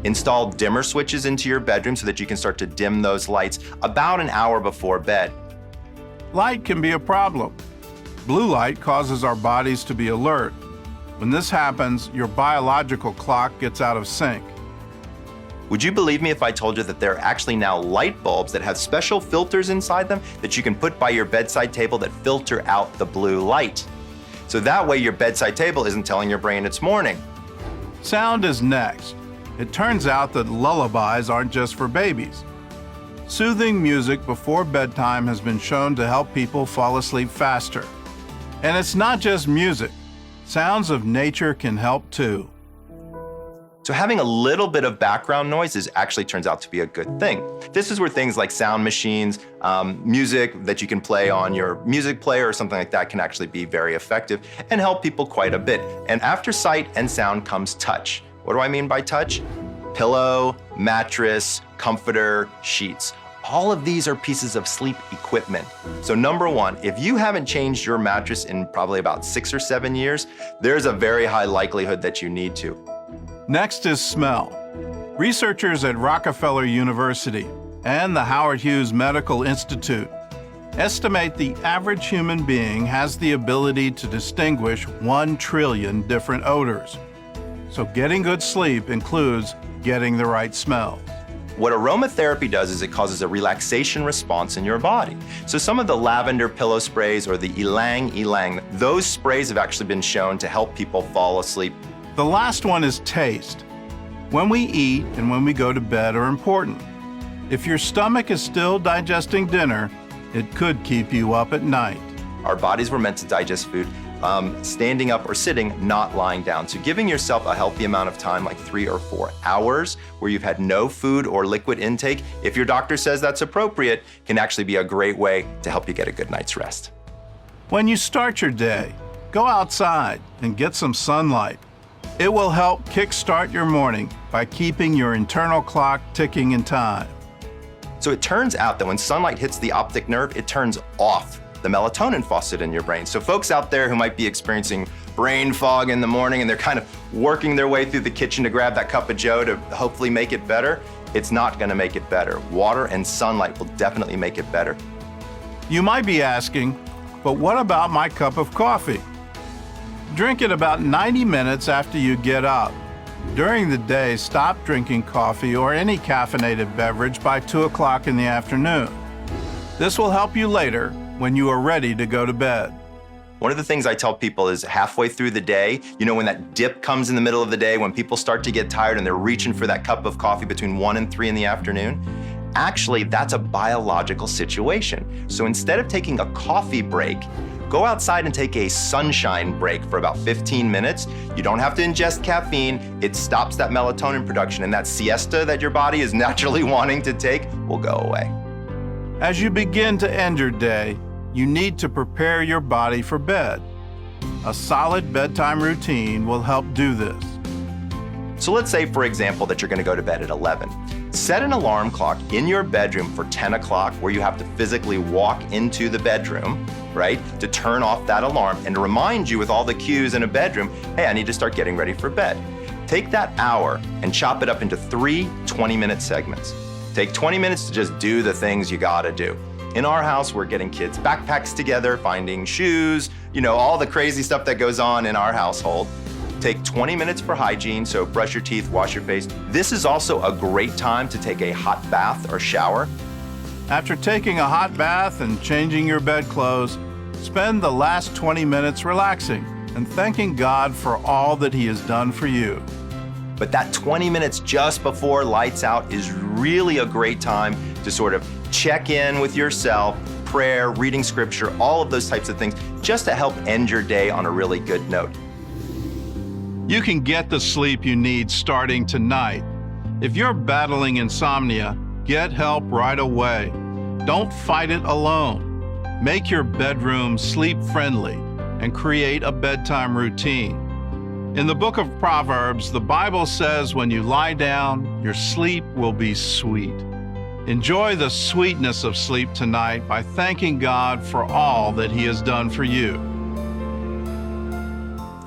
[SPEAKER 3] Install dimmer switches into your bedroom so that you can start to dim those lights about an hour before bed.
[SPEAKER 19] Light can be a problem. Blue light causes our bodies to be alert. When this happens, your biological clock gets out of sync.
[SPEAKER 3] Would you believe me if I told you that there are actually now light bulbs that have special filters inside them that you can put by your bedside table that filter out the blue light? So that way your bedside table isn't telling your brain it's morning.
[SPEAKER 19] Sound is next. It turns out that lullabies aren't just for babies. Soothing music before bedtime has been shown to help people fall asleep faster. And it's not just music. Sounds of nature can help too.
[SPEAKER 3] So having a little bit of background noise actually turns out to be a good thing. This is where things like sound machines, music that you can play on your music player or something like that can actually be very effective and help people quite a bit. And after sight and sound comes touch. What do I mean by touch? Pillow, mattress, comforter, sheets. All of these are pieces of sleep equipment. So number one, if you haven't changed your mattress in probably about 6 or 7 years, there's a very high likelihood that you need to.
[SPEAKER 19] Next is smell. Researchers at Rockefeller University and the Howard Hughes Medical Institute estimate the average human being has the ability to distinguish 1 trillion different odors. So getting good sleep includes getting the right smells.
[SPEAKER 3] What aromatherapy does is it causes a relaxation response in your body. So some of the lavender pillow sprays or the ylang ylang, those sprays have actually been shown to help people fall asleep.
[SPEAKER 19] The last one is taste. When we eat and when we go to bed are important. If your stomach is still digesting dinner, it could keep you up at night.
[SPEAKER 3] Our bodies were meant to digest food standing up or sitting, not lying down. So giving yourself a healthy amount of time, like 3 or 4 hours, where you've had no food or liquid intake, if your doctor says that's appropriate, can actually be a great way to help you get a good night's rest.
[SPEAKER 19] When you start your day, go outside and get some sunlight. It will help kickstart your morning by keeping your internal clock ticking in time.
[SPEAKER 3] So it turns out that when sunlight hits the optic nerve, it turns off the melatonin faucet in your brain. So folks out there who might be experiencing brain fog in the morning and they're kind of working their way through the kitchen to grab that cup of joe to hopefully make it better, it's not gonna make it better. Water and sunlight will definitely make it better.
[SPEAKER 19] You might be asking, but what about my cup of coffee? Drink it about 90 minutes after you get up. During the day, stop drinking coffee or any caffeinated beverage by 2 o'clock in the afternoon. This will help you later when you are ready to go to bed.
[SPEAKER 3] One of the things I tell people is halfway through the day, you know, when that dip comes in the middle of the day, when people start to get tired and they're reaching for that cup of coffee between 1 and 3 in the afternoon, actually, that's a biological situation. So instead of taking a coffee break, go outside and take a sunshine break for about 15 minutes. You don't have to ingest caffeine. It stops that melatonin production, and that siesta that your body is naturally wanting to take will go away.
[SPEAKER 19] As you begin to end your day, you need to prepare your body for bed. A solid bedtime routine will help do this.
[SPEAKER 3] So let's say, for example, that you're gonna go to bed at 11. Set an alarm clock in your bedroom for 10 o'clock where you have to physically walk into the bedroom, right, to turn off that alarm and to remind you with all the cues in a bedroom, hey, I need to start getting ready for bed. Take that hour and chop it up into 3 20-minute segments. Take 20 minutes to just do the things you gotta do. In our house, we're getting kids' backpacks together, finding shoes, you know, all the crazy stuff that goes on in our household. Take 20 minutes for hygiene, so brush your teeth, wash your face. This is also a great time to take a hot bath or shower.
[SPEAKER 19] After taking a hot bath and changing your bedclothes, spend the last 20 minutes relaxing and thanking God for all that He has done for you.
[SPEAKER 3] But that 20 minutes just before lights out is really a great time to sort of check in with yourself, prayer, reading scripture, all of those types of things, just to help end your day on a really good note.
[SPEAKER 19] You can get the sleep you need starting tonight. If you're battling insomnia, get help right away. Don't fight it alone. Make your bedroom sleep-friendly and create a bedtime routine. In the book of Proverbs, the Bible says when you lie down, your sleep will be sweet. Enjoy the sweetness of sleep tonight by thanking God for all that He has done for you.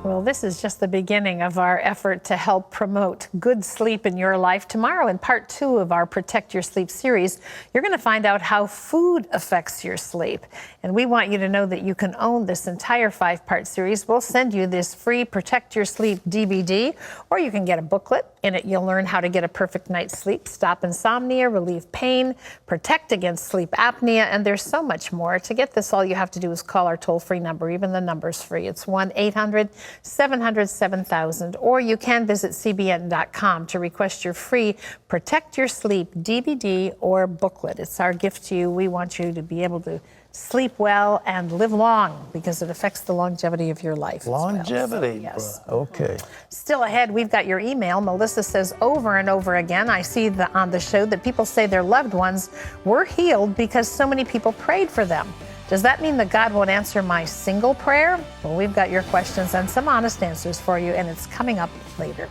[SPEAKER 5] Well, this is just the beginning of our effort to help promote good sleep in your life. Tomorrow, in part 2 of our Protect Your Sleep series, you're going to find out how food affects your sleep. And we want you to know that you can own this entire 5-part series. We'll send you this free Protect Your Sleep DVD, or you can get a booklet. In it, you'll learn how to get a perfect night's sleep, stop insomnia, relieve pain, protect against sleep apnea, and there's so much more. To get this, all you have to do is call our toll-free number. Even the number's free. It's 1-800-700-7000, or you can visit cbn.com to request your free Protect Your Sleep DVD or booklet. It's our gift to you. We want you to be able to sleep well and live long because it affects the longevity of your life.
[SPEAKER 4] Longevity,
[SPEAKER 5] as well. So, yes.
[SPEAKER 4] Okay.
[SPEAKER 5] Still ahead, we've got your email. Melissa says over and over again, I see on the show that people say their loved ones were healed because so many people prayed for them. Does that mean that God won't answer my single prayer? Well, we've got your questions and some honest answers for you, and it's coming up later.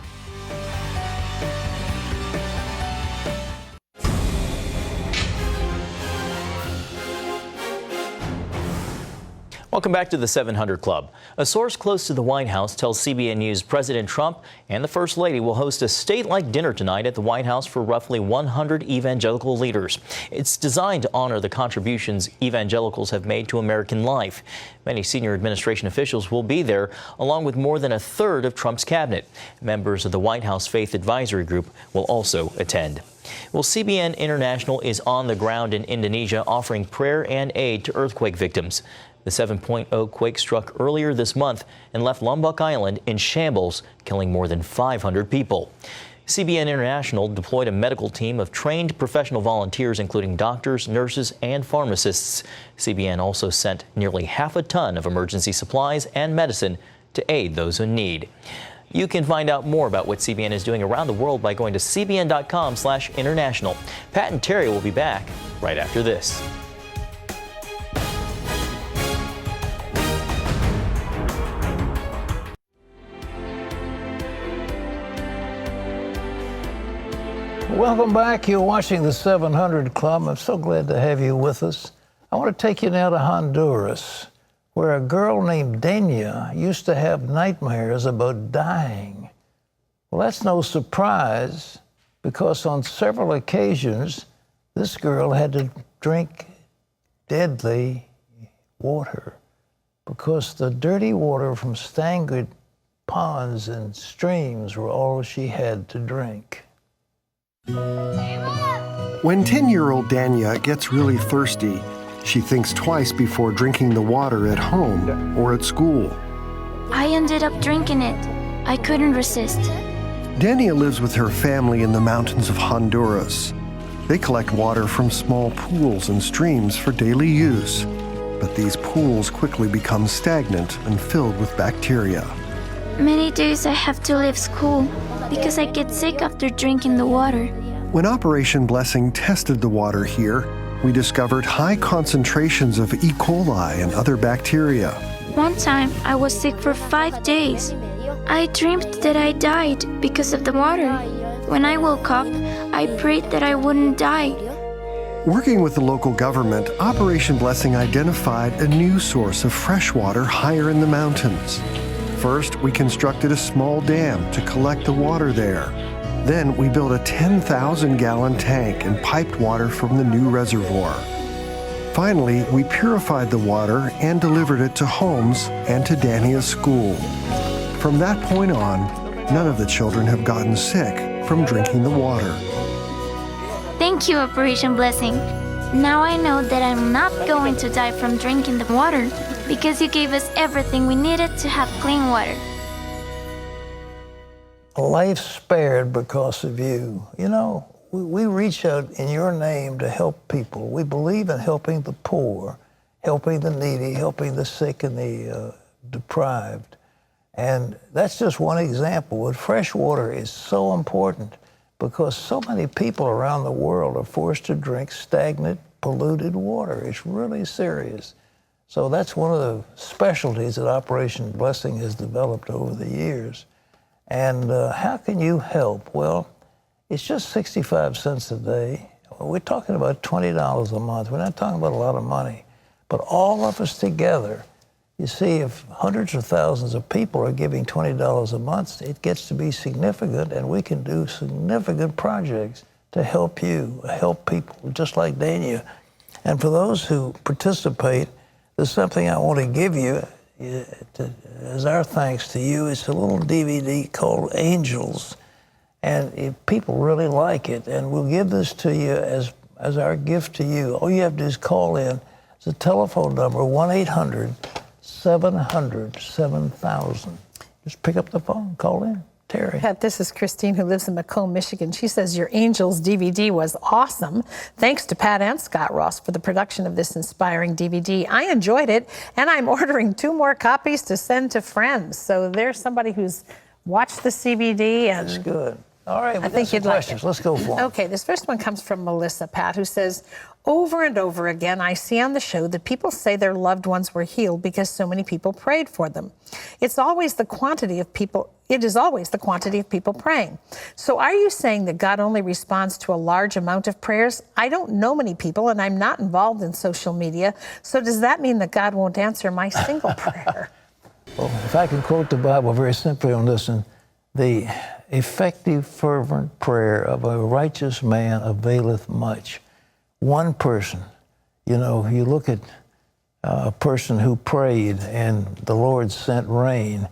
[SPEAKER 9] Welcome back to the 700 Club. A source close to the White House tells CBN News President Trump and the First Lady will host a state-like dinner tonight at the White House for roughly 100 evangelical leaders. It's designed to honor the contributions evangelicals have made to American life. Many senior administration officials will be there, along with more than a third of Trump's cabinet. Members of the White House Faith Advisory Group will also attend. Well, CBN International is on the ground in Indonesia offering prayer and aid to earthquake victims. The 7.0 quake struck earlier this month and left Lombok Island in shambles, killing more than 500 people. CBN International deployed a medical team of trained professional volunteers, including doctors, nurses, and pharmacists. CBN also sent nearly half a ton of emergency supplies and medicine to aid those in need. You can find out more about what CBN is doing around the world by going to cbn.com/international. Pat and Terry will be back right after this.
[SPEAKER 4] Welcome back. You're watching the 700 Club. I'm so glad to have you with us. I want to take you now to Honduras, where a girl named Dania used to have nightmares about dying. Well, that's no surprise, because on several occasions, this girl had to drink deadly water because the dirty water from stagnant ponds and streams were all she had to drink.
[SPEAKER 20] When 10-year-old Dania gets really thirsty, she thinks twice before drinking the water at home or at school.
[SPEAKER 21] I ended up drinking it. I couldn't resist.
[SPEAKER 20] Dania lives with her family in the mountains of Honduras. They collect water from small pools and streams for daily use. But these pools quickly become stagnant and filled with bacteria.
[SPEAKER 21] Many days I have to leave school because I get sick after drinking the water.
[SPEAKER 20] When Operation Blessing tested the water here, we discovered high concentrations of E. coli and other bacteria.
[SPEAKER 21] One time I was sick for 5 days. I dreamed that I died because of the water. When I woke up, I prayed that I wouldn't die.
[SPEAKER 20] Working with the local government, Operation Blessing identified a new source of fresh water higher in the mountains. First, we constructed a small dam to collect the water there. Then we built a 10,000-gallon tank and piped water from the new reservoir. Finally, we purified the water and delivered it to homes and to Dania's school. From that point on, none of the children have gotten sick from drinking the water.
[SPEAKER 21] Thank you, Operation Blessing. Now I know that I'm not going to die from drinking the water because you gave us everything we needed to have clean water.
[SPEAKER 4] A life spared because of you. You know, we reach out in your name to help people. We believe in helping the poor, helping the needy, helping the sick and the deprived. And that's just one example. But fresh water is so important because so many people around the world are forced to drink stagnant, polluted water. It's really serious. So that's one of the specialties that Operation Blessing has developed over the years. And how can you help? Well, it's just 65 cents a day. We're talking about $20 a month. We're not talking about a lot of money. But all of us together, you see, if hundreds of thousands of people are giving $20 a month, it gets to be significant, and we can do significant projects to help you, help people, just like Dania. And for those who participate, there's something I want to give you as our thanks to you. It's a little DVD called Angels, and if people really like it, and we'll give this to you as our gift to you. All you have to do is call in. It's a telephone number, 1-800-700-7000. Just pick up the phone, call in. Terry.
[SPEAKER 5] Pat, this is Christine, who lives in Macomb, Michigan. She says your Angels DVD was awesome. Thanks to Pat and Scott Ross for the production of this inspiring DVD. I enjoyed it, and I'm ordering 2 more copies to send to friends. So there's somebody who's watched the CBD. And
[SPEAKER 4] that's good. All right,
[SPEAKER 5] I think you'd like it.
[SPEAKER 4] Let's go for it.
[SPEAKER 5] Okay, this first one comes from Melissa, Pat, who says, over and over again, I see on the show that people say their loved ones were healed because so many people prayed for them. It is always the quantity of people praying. So are you saying that God only responds to a large amount of prayers? I don't know many people, and I'm not involved in social media. So does that mean that God won't answer my single prayer?
[SPEAKER 4] Well, if I can quote the Bible very simply on this one, the effective, fervent prayer of a righteous man availeth much. One person, you know, you look at a person who prayed and the Lord sent rain.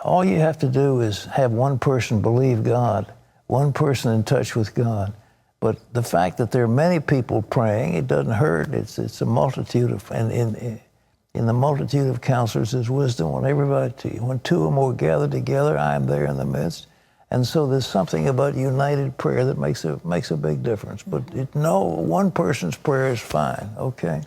[SPEAKER 4] All you have to do is have one person believe God, one person in touch with God. But the fact that there are many people praying, it doesn't hurt. It's a multitude of, and in the multitude of counselors there's wisdom. When 2 or more gather together, I am there in the midst. And so there's something about united prayer that makes a big difference. But one person's prayer is fine, okay?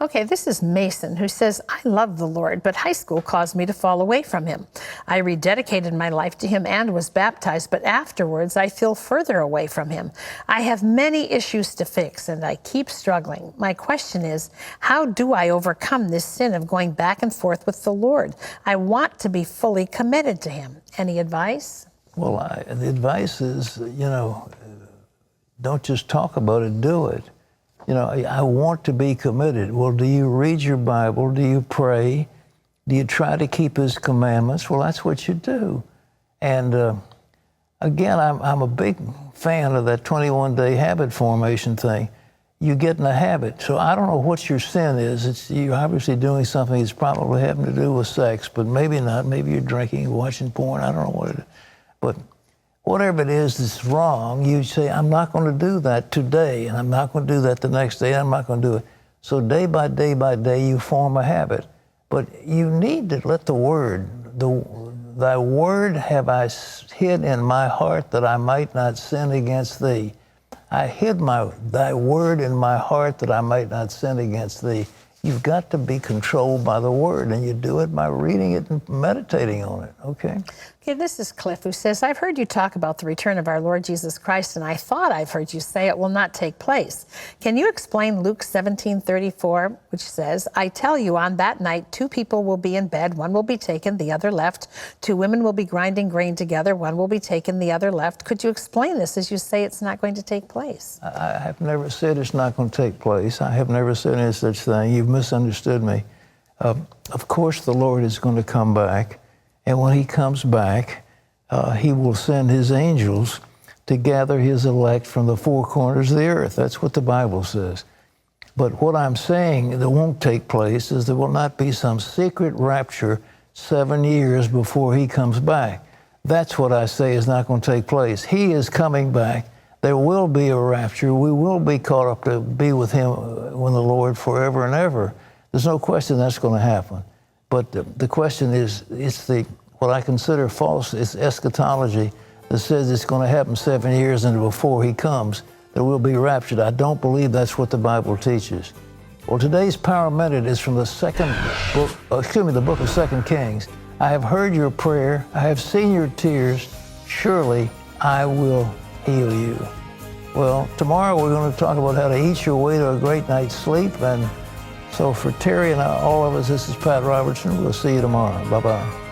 [SPEAKER 5] Okay, this is Mason, who says, I love the Lord, but high school caused me to fall away from him. I rededicated my life to him and was baptized, but afterwards I feel further away from him. I have many issues to fix, and I keep struggling. My question is, how do I overcome this sin of going back and forth with the Lord? I want to be fully committed to him. Any advice?
[SPEAKER 4] Well, the advice is, don't just talk about it, do it. You know, I want to be committed. Well, do you read your Bible? Do you pray? Do you try to keep his commandments? Well, that's what you do. And again, I'm a big fan of that 21-day habit formation thing. You get in a habit. So I don't know what your sin is. You're obviously doing something that's probably having to do with sex, but maybe not. Maybe you're drinking, watching porn. I don't know what it is. But whatever it is that's wrong, you say, I'm not going to do that today, and I'm not going to do that the next day, and I'm not going to do it. So day by day by day, you form a habit. But you need to let the Word, thy Word have I hid in my heart that I might not sin against thee. I hid thy Word in my heart that I might not sin against thee. You've got to be controlled by the Word, and you do it by reading it and meditating on it, okay?
[SPEAKER 5] Okay, this is Cliff, who says, I've heard you talk about the return of our Lord Jesus Christ, and I thought I've heard you say it will not take place. Can you explain Luke 17:34, which says, I tell you, on that night, 2 people will be in bed, one will be taken, the other left. 2 women will be grinding grain together, one will be taken, the other left. Could you explain this as you say it's not going to take place?
[SPEAKER 4] I have never said it's not going to take place. I have never said any such thing. You've misunderstood me. Of course, the Lord is going to come back. And when he comes back, he will send his angels to gather his elect from the 4 corners of the earth. That's what the Bible says. But what I'm saying that won't take place is there will not be some secret rapture 7 years before he comes back. That's what I say is not going to take place. He is coming back. There will be a rapture. We will be caught up to be with him when the Lord forever and ever. There's no question that's going to happen. But the question is, it's what I consider false, it's eschatology that says it's going to happen 7 years and before he comes, that we'll be raptured. I don't believe that's what the Bible teaches. Well, today's Power Minute is from the book of 2 Kings. I have heard your prayer. I have seen your tears. Surely I will heal you. Well, tomorrow we're going to talk about how to eat your way to a great night's sleep. And so for Terry and all of us, this is Pat Robertson. We'll see you tomorrow. Bye-bye.